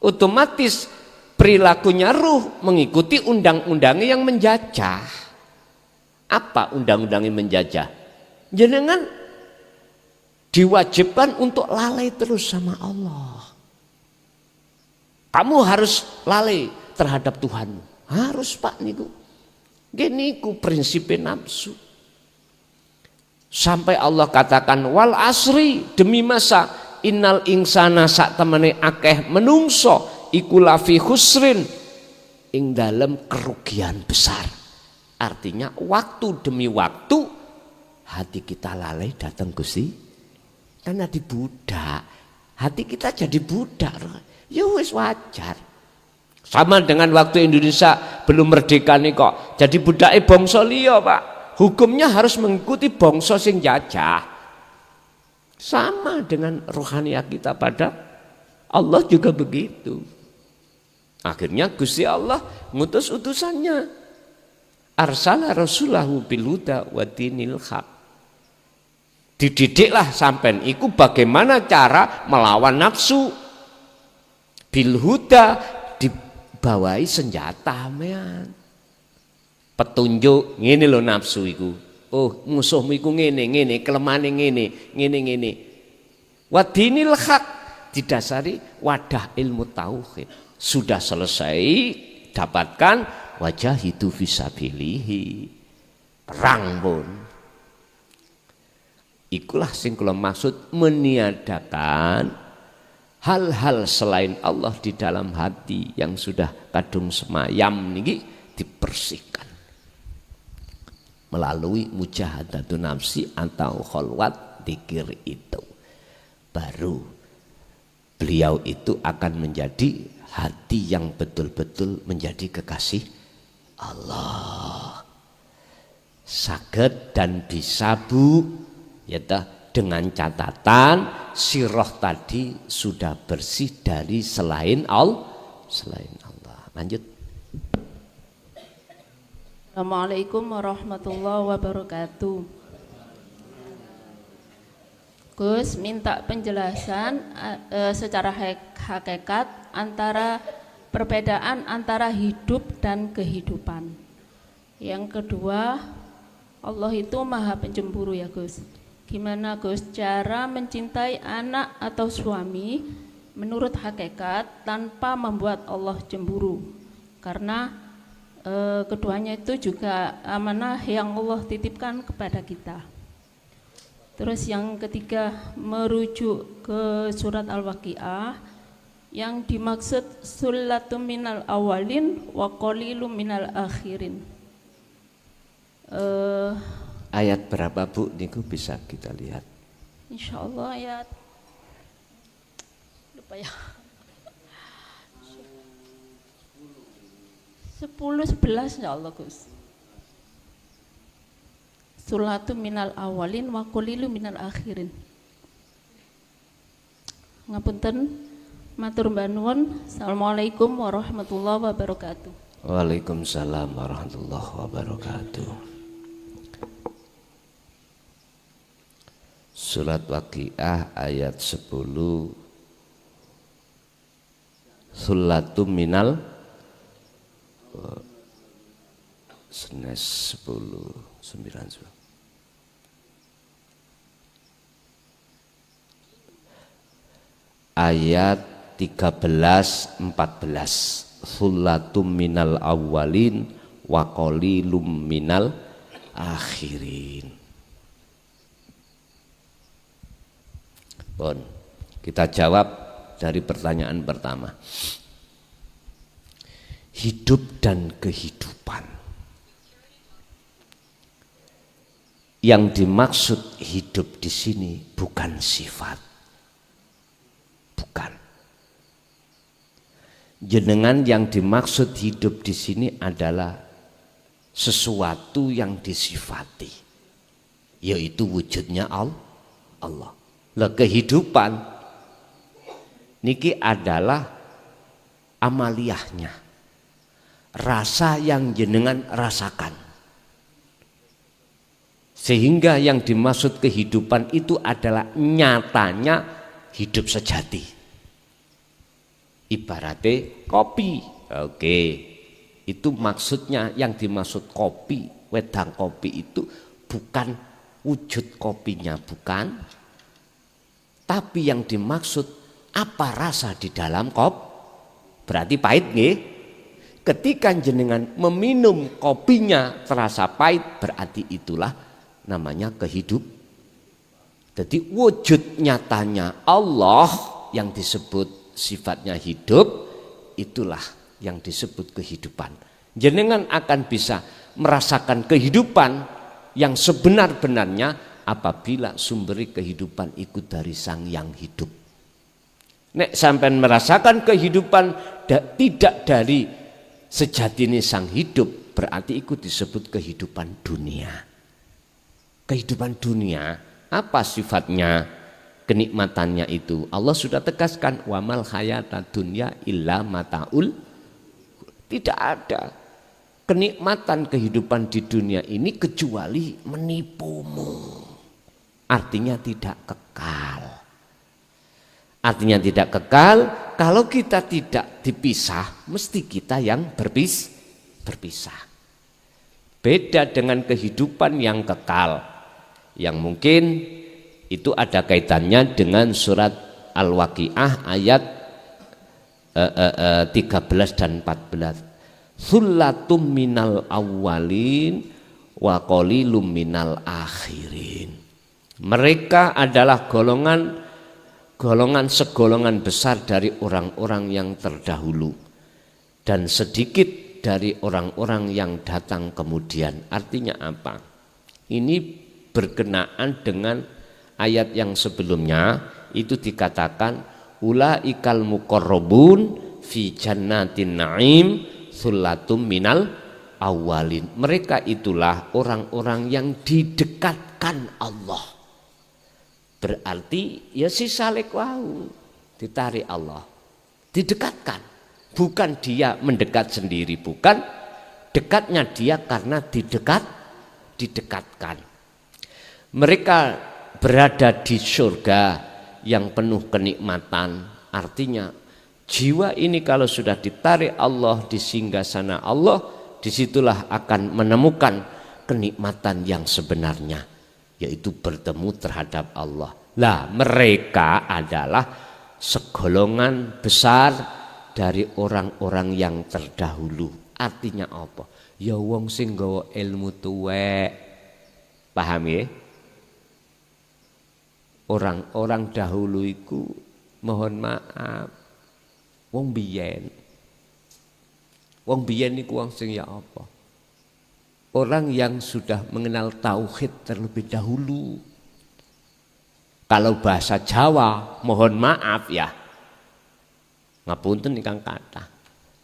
[SPEAKER 2] Otomatis perilakunya ruh mengikuti undang-undangnya yang menjajah. Apa undang-undangnya menjajah? Jenengan diwajibkan untuk lalai terus sama Allah. Kamu harus lalai terhadap Tuhan. Harus Pak niku. Gini ku prinsipnya nafsu. Sampai Allah katakan wal asri, demi masa innal insana sak temene akeh menungso iku lafi khusrin, ing dalem kerugian besar. Artinya waktu demi waktu hati kita lalai datang Gusti. Karena di budak, hati kita jadi budak, ya wis wajar. Sama dengan waktu Indonesia belum merdeka nih kok, jadi budake bangsa liya Pak. Hukumnya harus mengikuti bangsa sing jajah. Sama dengan rohania kita pada Allah juga begitu. Akhirnya Gusti Allah ngutus utusannya. Arsala rasulahu bil huda wa dinil haq. Dididiklah sampean iku bagaimana cara melawan nafsu. Bil huda, dibawahi senjata mean. Petunjuk ngene lho nafsu iku. Oh, musuhmu iku ngene, kelemahane ngene. Wa dinil haq, didasari wadah ilmu tauhid. Sudah selesai dapatkan wajahidu fisabilihi. Perang pun. Ikulah sing kula maksud meniadakan hal-hal selain Allah di dalam hati yang sudah kadung semayam niki dibersihkan melalui mujahadatun nafsi atau kholwat dzikir itu. Baru beliau itu akan menjadi hati yang betul-betul menjadi kekasih Allah. Saged dan bisa Bu, ya dengan catatan si roh tadi sudah bersih dari selain Allah. Lanjut.
[SPEAKER 5] Assalamualaikum warahmatullahi wabarakatuh. Gus minta penjelasan secara hakikat antara perbedaan antara hidup dan kehidupan. Yang kedua, Allah itu maha pencemburu ya Gus. Gimana Gus cara mencintai anak atau suami menurut hakikat tanpa membuat Allah cemburu? Karena keduanya itu juga amanah yang Allah titipkan kepada kita. Terus yang ketiga, merujuk ke surat Al-Waqiah yang dimaksud sulatum minal awalin wa qalilum minal akhirin.
[SPEAKER 2] Ayat berapa Bu? Niku bisa kita lihat.
[SPEAKER 5] Insyaallah ayat lupa ya. 10-11 insyaallah Gus. Sulatum minal awalin wa qalilum minal akhirin. Ngapunten, matur mbah nuwun. Assalamualaikum warahmatullahi wabarakatuh.
[SPEAKER 2] Waalaikumsalam warahmatullahi wabarakatuh. Surat Waqiah ayat 10. Sulatum minal senes 10 9. Ayat 13-14 Sulatum minal awwalin wa qalilum minal akhirin. Bon, kita jawab dari pertanyaan pertama. Hidup dan kehidupan. Yang dimaksud hidup di sini bukan sifat. Bukan. Jenengan yang dimaksud hidup di sini adalah sesuatu yang disifati, yaitu wujudnya Allah. Lah kehidupan niki adalah amaliyahnya, rasa yang jenengan rasakan. Sehingga yang dimaksud kehidupan itu adalah nyatanya hidup sejati. Ibaratnya kopi. Oke. Itu maksudnya, yang dimaksud kopi, wedang kopi itu bukan wujud kopinya, bukan. Tapi yang dimaksud apa rasa di dalam kopi. Berarti pahit nggih. Ketika jenengan meminum kopinya terasa pahit, berarti itulah namanya kehidup. Jadi wujud nyatanya Allah yang disebut sifatnya hidup, itulah yang disebut kehidupan. Jenengan akan bisa merasakan kehidupan yang sebenar-benarnya apabila sumber kehidupan ikut dari Sang Yang hidup. Nek sampai merasakan kehidupan tidak dari sejatine Sang hidup, berarti ikut disebut kehidupan dunia. Kehidupan dunia, apa sifatnya, kenikmatannya itu? Allah sudah tegaskan, wamal hayata dunya illa mataul. Tidak ada kenikmatan kehidupan di dunia ini kecuali menipumu. Artinya tidak kekal. Artinya tidak kekal. Kalau kita tidak dipisah, mesti kita yang berpisah. Beda dengan kehidupan yang kekal, yang mungkin itu ada kaitannya dengan surat Al-Waqiah ayat 13 dan 14. Sullatum minal awwalin wa qalilum minal akhirin. Mereka adalah segolongan besar dari orang-orang yang terdahulu dan sedikit dari orang-orang yang datang kemudian. Artinya apa? Ini berkenaan dengan ayat yang sebelumnya, itu dikatakan ulaikal muqarrabun fi jannatin na'im sullatum minal awwalin. Mereka itulah orang-orang yang didekatkan Allah. Berarti ya si salek wau ditarik Allah, didekatkan. Bukan dia mendekat sendiri, bukan. Dekatnya dia karena didekatkan. Mereka berada di surga yang penuh kenikmatan. Artinya jiwa ini kalau sudah ditarik Allah di singgasana Allah, disitulah akan menemukan kenikmatan yang sebenarnya, yaitu bertemu terhadap Allah. Lah mereka adalah segolongan besar dari orang-orang yang terdahulu. Artinya apa? Ya wong sing nggawa ilmu tuwek. Paham ya? Orang-orang dahulu itu mohon maaf wong biyen. Wong biyen niku wong sing ya apa? Orang yang sudah mengenal tauhid terlebih dahulu. Kalau bahasa Jawa, mohon maaf ya. Ngapunten ingkang kathah.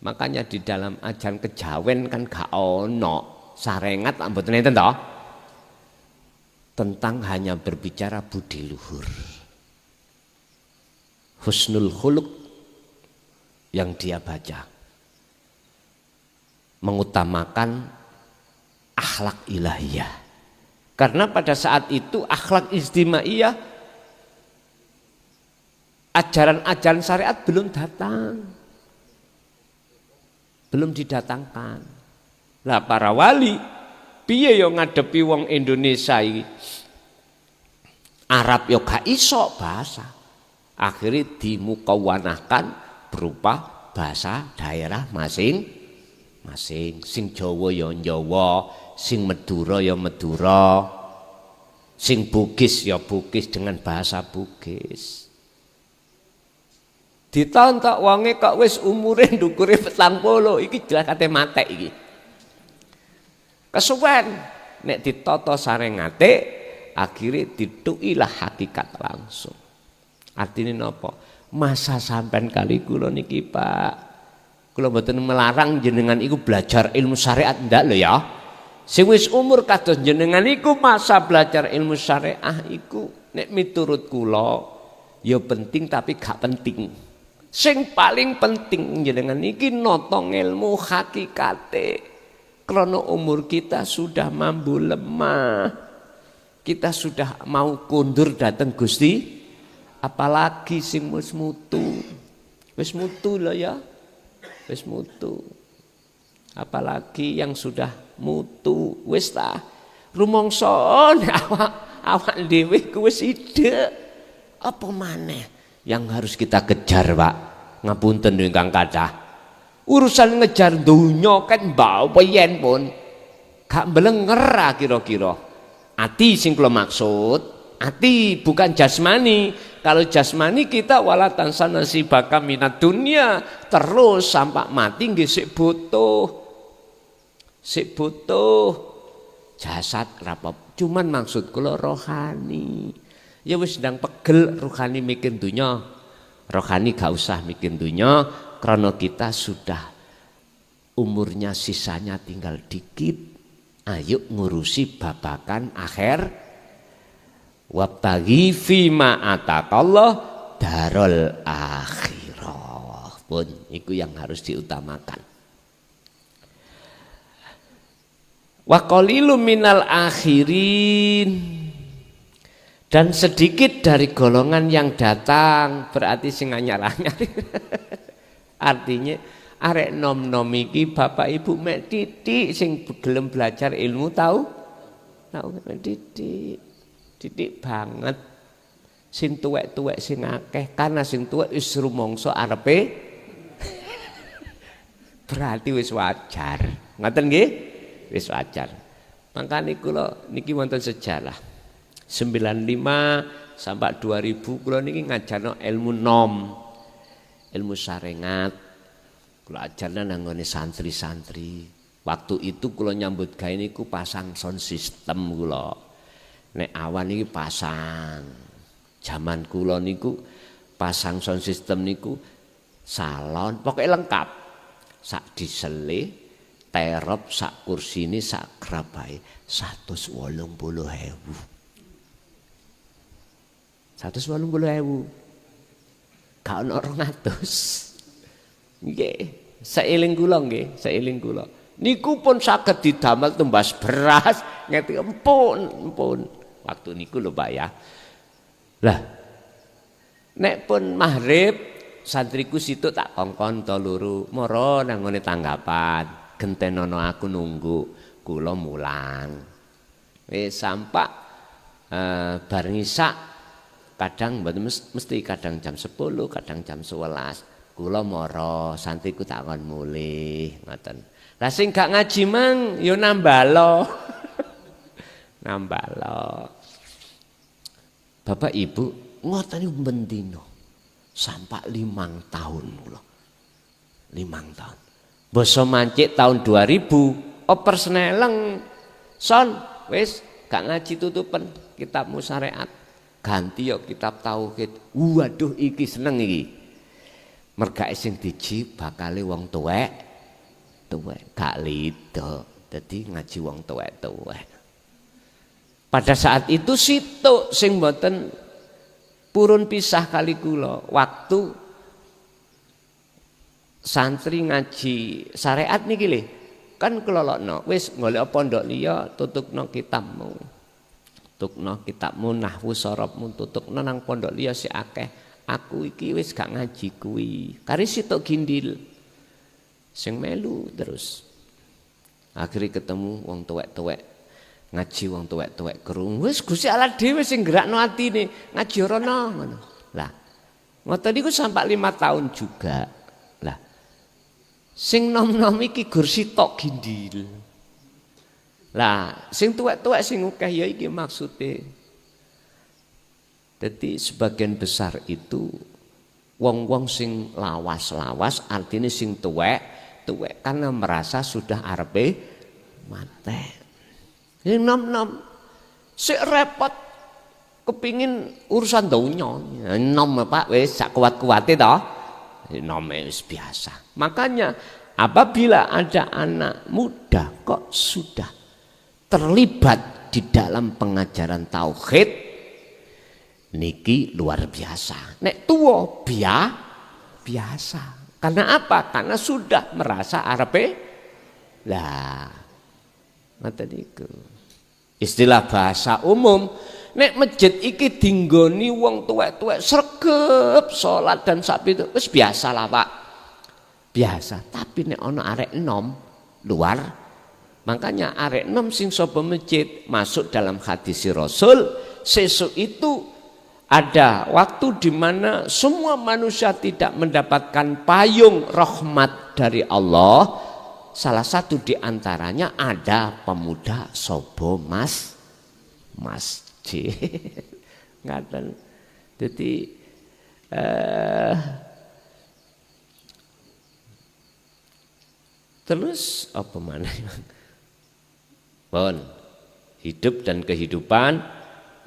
[SPEAKER 2] Makanya di dalam ajaran kejawen kan gak ono sarengat mboten enten to? Tentang hanya berbicara budi luhur. Husnul khuluq yang dia baca. Mengutamakan akhlak ilahiyah. Karena pada saat itu akhlak istimaiyah, ajaran-ajaran syariat belum datang. Belum didatangkan. Lah para wali piye yo ngadepi wong Indonesia iki? Arab yo gak iso bahasa. Akhirnya dimukawanahkan berupa bahasa daerah masing-masing. Sing Jawa ya Jawa, sing Madura ya Madura, sing Bugis ya Bugis dengan bahasa Bugis. Ditontok wonge kok wis umure ndukure 40, iki jelas kate matek iki. Kesuwen nek ditata sarengate akhirnya ditukilah hakikat langsung. Artinya napa? Masa sampean kali kula niki Pak. Kula mboten melarang jenengan iku belajar ilmu syariat ndak lho ya. Sing wis umur kados jenengan iku masa belajar ilmu syariah iku nek miturut kula ya penting tapi gak penting. Sing paling penting jenengan iki nata ilmu hakikate. Karena umur kita sudah mambu lemah. Kita sudah mau kundur datang Gusti. Apalagi sing wis mutu. Wis mutu lho ya. Wis mutu. Apalagi yang sudah mutu. Wis ta. Rumangsa awak dhewe ku wis ide. Apa maneh yang harus kita kejar, Pak? Ngapunten ingkang kathah. Urusan ngejar dunya kan mbak yen pun gak mbelenger kira-kira. Ati sing kula maksud, ati bukan jasmani. Kalau jasmani kita wala tansa nasibaka minad dunya, terus sampai mati nggih sik butuh. Sik butuh jasad rapop. Cuman maksud kula rohani. Ya wis ndang pegel rohani mikir dunya. Rohani gak usah mikir dunya karena kita sudah umurnya sisanya tinggal dikit. Ayo ngurusi babakan akhir. Wabtaghi fima atakallah darul akhirah. Pun itu yang harus diutamakan. Wa qalilum minal akhirin. Dan sedikit dari golongan yang datang, berarti sing anyar-anyar. Artinya arek nom-nom iki bapak ibu mek titik sing gelem belajar ilmu tahu mek titik. Titik banget. Sing tuwek-tuwek sing akeh karena sing tuwek wis rumangsa arepe berarti wis wajar. Ngoten nggih? Wis wajar. Mangkane kula niki wonten sejarah. 95 sampai 2000 kula niki ngajarno ilmu nom. Ilmu sarengat. Kula ajarna nang ngene santri-santri. Waktu itu kula nyambut gawe niku pasang sound system kula. Nek awan iki pasang. Zaman kula niku pasang sound system niku salon pokoknya lengkap. Sak disele, terop, sak kursine, sak krabahe 180.000. 180.000. Gak ono 200. Nggih, seiling kula nggih, seiling kula. Niku pun saged didamel tembas beras, ngeti empun. Waktu niku lho Pak ya. Lah nek pun maghrib santriku situ tak kongkon to loro, mara nang ngene tanggapan. gentenono aku nunggu, kula mulang. Wis sampak bareng isak kadang mboten mesti kadang jam 10, kadang jam 11. Kula mara santriku tak kon mulih ngoten. Lah sing gak ngaji mang ya nambalo. Nambalo. Bapak Ibu ngoten niku bendina sampak 5 tahun kula. 5 tahun. Basa mancik tahun 2000 oper seneleng son wis gak ngaji tutupen kitabmu syariat. Ganti yo kitab tauhid. Waduh iki seneng iki. Mergake sing diji bakale wong tuwek. Gak lido. Dadi ngaji wong tuwek. Pada saat itu situk sing mboten purun pisah kali kula. Waktu santri ngaji syariat niki lho. Kan kelolokno wis golek pondok liya tutukno kitabmu. Tutukno kitabmu nahwu sorobmu tutukno nang pondok liya si akeh. Aku iki wis gak ngaji kuwi. Kari sitok gindil. Sing melu terus. Akhirnya ketemu wong tuwek-tuwek. Ngaji wong tuwek-tuwek kerung. Wis Gusti Allah dhewe sing gerakno atine. Ngaji rono ngono. Lah, ngoten niku sampai 5 tahun juga. Lah. Sing nom-nom iki gur sitok gindil. Lah, sing tuwek-tuwek sing akeh ya iki maksude. Jadi sebagian besar itu wong-wong sing lawas-lawas artinya sing tuwek karena merasa sudah arepe mate. Sing nom-nom sik repot kepingin urusan donya. Nom Pak wis sak kuat-kuate to. Nom wis biasa. Makanya apabila ada anak muda kok sudah terlibat di dalam pengajaran tauhid niki luar biasa. Nek tuwa biasa. Karena apa? Karena sudah merasa arepe lah. Ngoten niku. Istilah bahasa umum nek masjid iki dinggoni wong tuwek-tuwek sregep salat dan sapi itu wis biasa lah Pak. Biasa. Tapi nek ana arek enom luar. Makanya arek enom sing sapa masjid masuk dalam hadis Rasul sesuk itu ada waktu di mana semua manusia tidak mendapatkan payung rahmat dari Allah. Salah satu di antaranya ada pemuda sapa masjid. Ngaten. Jadi terus apa mana? Bon, hidup dan kehidupan,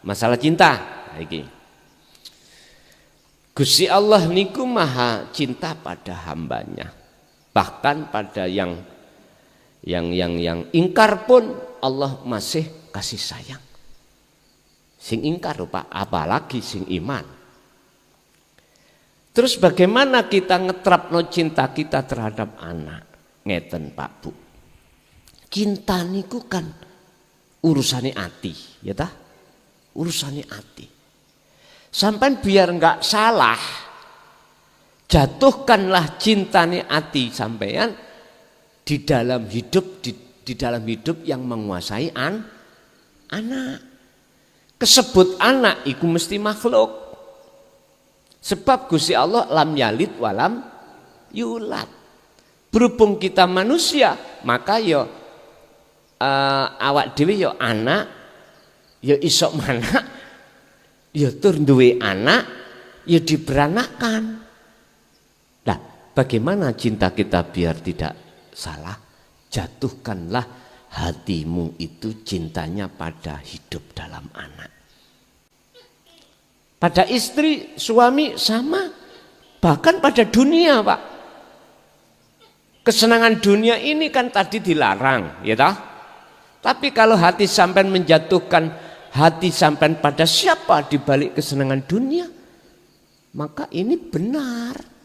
[SPEAKER 2] masalah cinta. Iki. Gusti Allah niku maha cinta pada hambanya. Bahkan pada yang ingkar pun Allah masih kasih sayang. Sing ingkar Pak, apalagi sing iman. Terus bagaimana kita ngetrapno cinta kita terhadap anak? Ngeten Pak Bu. Cinta niku kan urusane ati, ya tah? Urusane ati. Sampai biar enggak salah, jatuhkanlah cintane ati sampean di dalam hidup di dalam hidup yang menguasai anak. Kesebut anak iku mesti makhluk. Sebab Gusti Allah lam yalid walam yulad. Berhubung kita manusia, maka yo awak dhewe yo anak, yo isok manak, yo tur duwe anak, yo diberanakan. Nah, bagaimana cinta kita biar tidak salah? Jatuhkanlah hatimu itu cintanya pada hidup dalam anak. Pada istri, suami sama, bahkan pada dunia Pak. Kesenangan dunia ini kan tadi dilarang, ya toh? Tapi kalau hati sampean menjatuhkan hati sampean pada siapa di balik kesenangan dunia, maka ini benar.